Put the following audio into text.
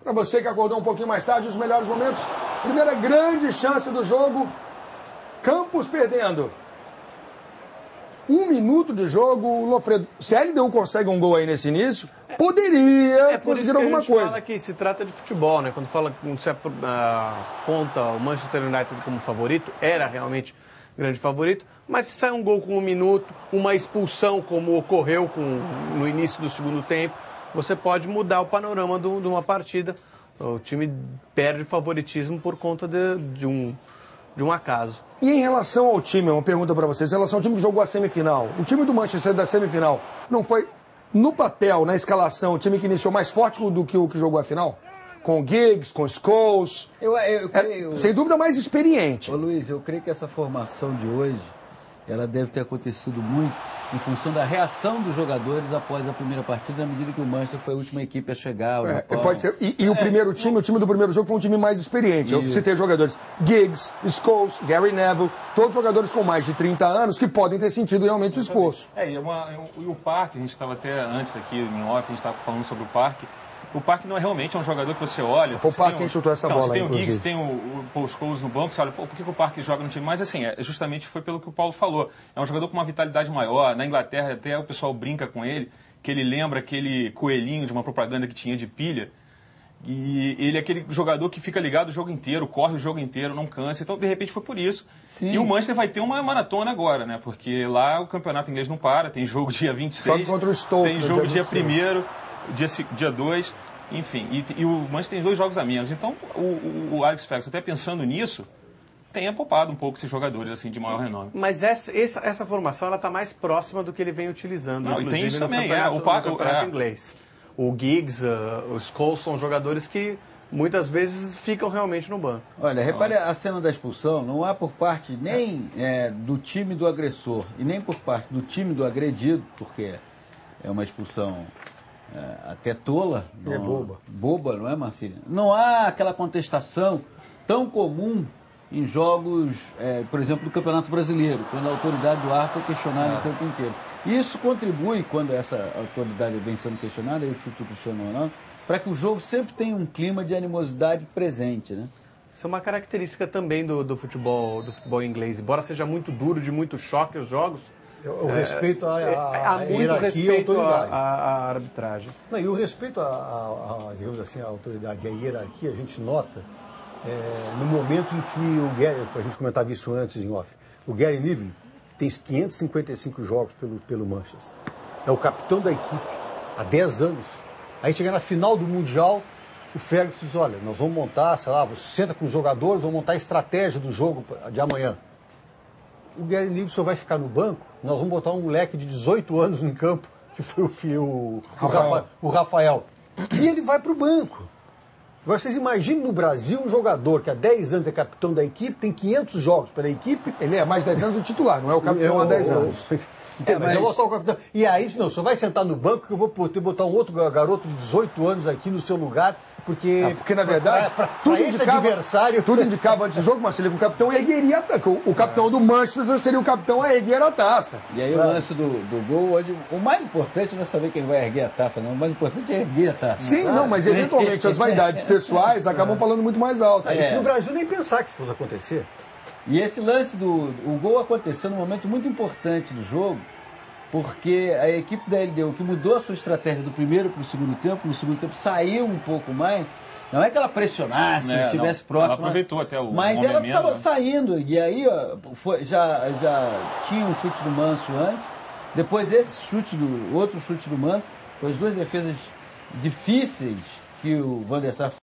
Para você que acordou um pouquinho mais tarde, os melhores momentos. Primeira grande chance do jogo. Campos perdendo. 1 minuto de jogo, Lofredo. Se a LDU consegue um gol aí nesse início, poderia conseguir alguma coisa. Fala que se trata de futebol, né? Quando se aponta o Manchester United como favorito, era realmente grande favorito, mas se sai um gol com 1 minuto, uma expulsão como ocorreu no início do segundo tempo, você pode mudar o panorama de uma partida. O time perde favoritismo por conta de um acaso. E em relação ao time, uma pergunta para vocês, em relação ao time que jogou a semifinal, o time do Manchester da semifinal não foi, no papel, na escalação, o time que iniciou mais forte do que o que jogou a final? Com o Giggs, com o Scholes, eu creio, sem dúvida mais experiente. Ô Luiz, eu creio que essa formação de hoje, ela deve ter acontecido muito em função da reação dos jogadores após a primeira partida, na medida que o Manchester foi a última equipe a chegar ao Japão. Pode ser. E o primeiro time, o time do primeiro jogo foi um time mais experiente. Eu citei jogadores Giggs, Scholes, Gary Neville, todos jogadores com mais de 30 anos que podem ter sentido realmente o esforço. E o Parque, a gente estava até antes aqui em off, a gente estava falando sobre o Parque. O Parque não é realmente um jogador que você olha... Foi o Parque quem chutou essa bola, você tem inclusive. o Giggs, tem o Paul Scholes no banco, você olha, por que o Parque joga no time? Mas assim, justamente foi pelo que o Paulo falou. É um jogador com uma vitalidade maior. Na Inglaterra até o pessoal brinca com ele, que ele lembra aquele coelhinho de uma propaganda que tinha de pilha. E ele é aquele jogador que fica ligado o jogo inteiro, corre o jogo inteiro, não cansa. Então, de repente, foi por isso. Sim. E o Manchester vai ter uma maratona agora, né? Porque lá o campeonato inglês não para, tem jogo dia 26, só contra o Stoke, tem jogo dia 1º, dia 2... Enfim, e o Manchester tem 2 jogos a menos. Então, o Alex Ferguson, até pensando nisso, tenha poupado um pouco esses jogadores assim de maior renome. Mas essa formação está mais próxima do que ele vem utilizando. Não, e tem isso também, no campeonato inglês. O Giggs, o Scholes são jogadores que muitas vezes ficam realmente no banco. Olha, repare a cena da expulsão, não há por parte nem do time do agressor e nem por parte do time do agredido, porque é uma expulsão... até tola, boba, não é, Marcílio? Não há aquela contestação tão comum em jogos, por exemplo, do Campeonato Brasileiro, quando a autoridade do árbitro é questionada o tempo inteiro. Isso contribui, quando essa autoridade vem sendo questionada, eu chuto o Cristiano Ronaldo, para que o jogo sempre tenha um clima de animosidade presente, né? Isso é uma característica também do futebol inglês. Embora seja muito duro, de muito choque os jogos, o respeito há muito hierarquia respeito e autoridade. à arbitragem. Não, e o respeito digamos assim, à autoridade e à hierarquia, a gente nota no momento em que o Gary, a gente comentava isso antes em off, o Gary Neville tem 555 jogos pelo Manchester. É o capitão da equipe há 10 anos. Aí chega na final do Mundial, o Ferguson diz, olha, nós vamos montar, sei lá, você senta com os jogadores, vamos montar a estratégia do jogo de amanhã. O Gary Neville só vai ficar no banco, nós vamos botar um moleque de 18 anos no campo, que foi o Rafael. E ele vai para o banco. Agora, vocês imaginem no Brasil um jogador que há 10 anos é capitão da equipe, tem 500 jogos pela equipe. Ele é mais 10 anos o titular, não é o capitão há 10 anos. Mas eu vou botar o capitão. E aí, não, só vai sentar no banco que eu vou botar um outro garoto de 18 anos aqui no seu lugar, porque na verdade, tudo indicava antes do jogo, Marcelo, que o capitão ergueria a taça. O capitão do Manchester seria o capitão a erguer a taça. E aí o lance do gol, o mais importante não é saber quem vai erguer a taça, não. O mais importante é erguer a taça. Sim, não, mas eventualmente as vaidades pessoais acabam falando muito mais alto. Isso no Brasil nem pensar que fosse acontecer. E esse lance o gol aconteceu num momento muito importante do jogo, porque a equipe da LDU, que mudou a sua estratégia do primeiro para o segundo tempo, no segundo tempo saiu um pouco mais, não é que ela pressionasse, estivesse próxima. Ela aproveitou até o mas ela estava saindo, e aí já tinha um chute do Manso antes, depois outro chute do Manso, foi as 2 defesas difíceis que o Van der Sar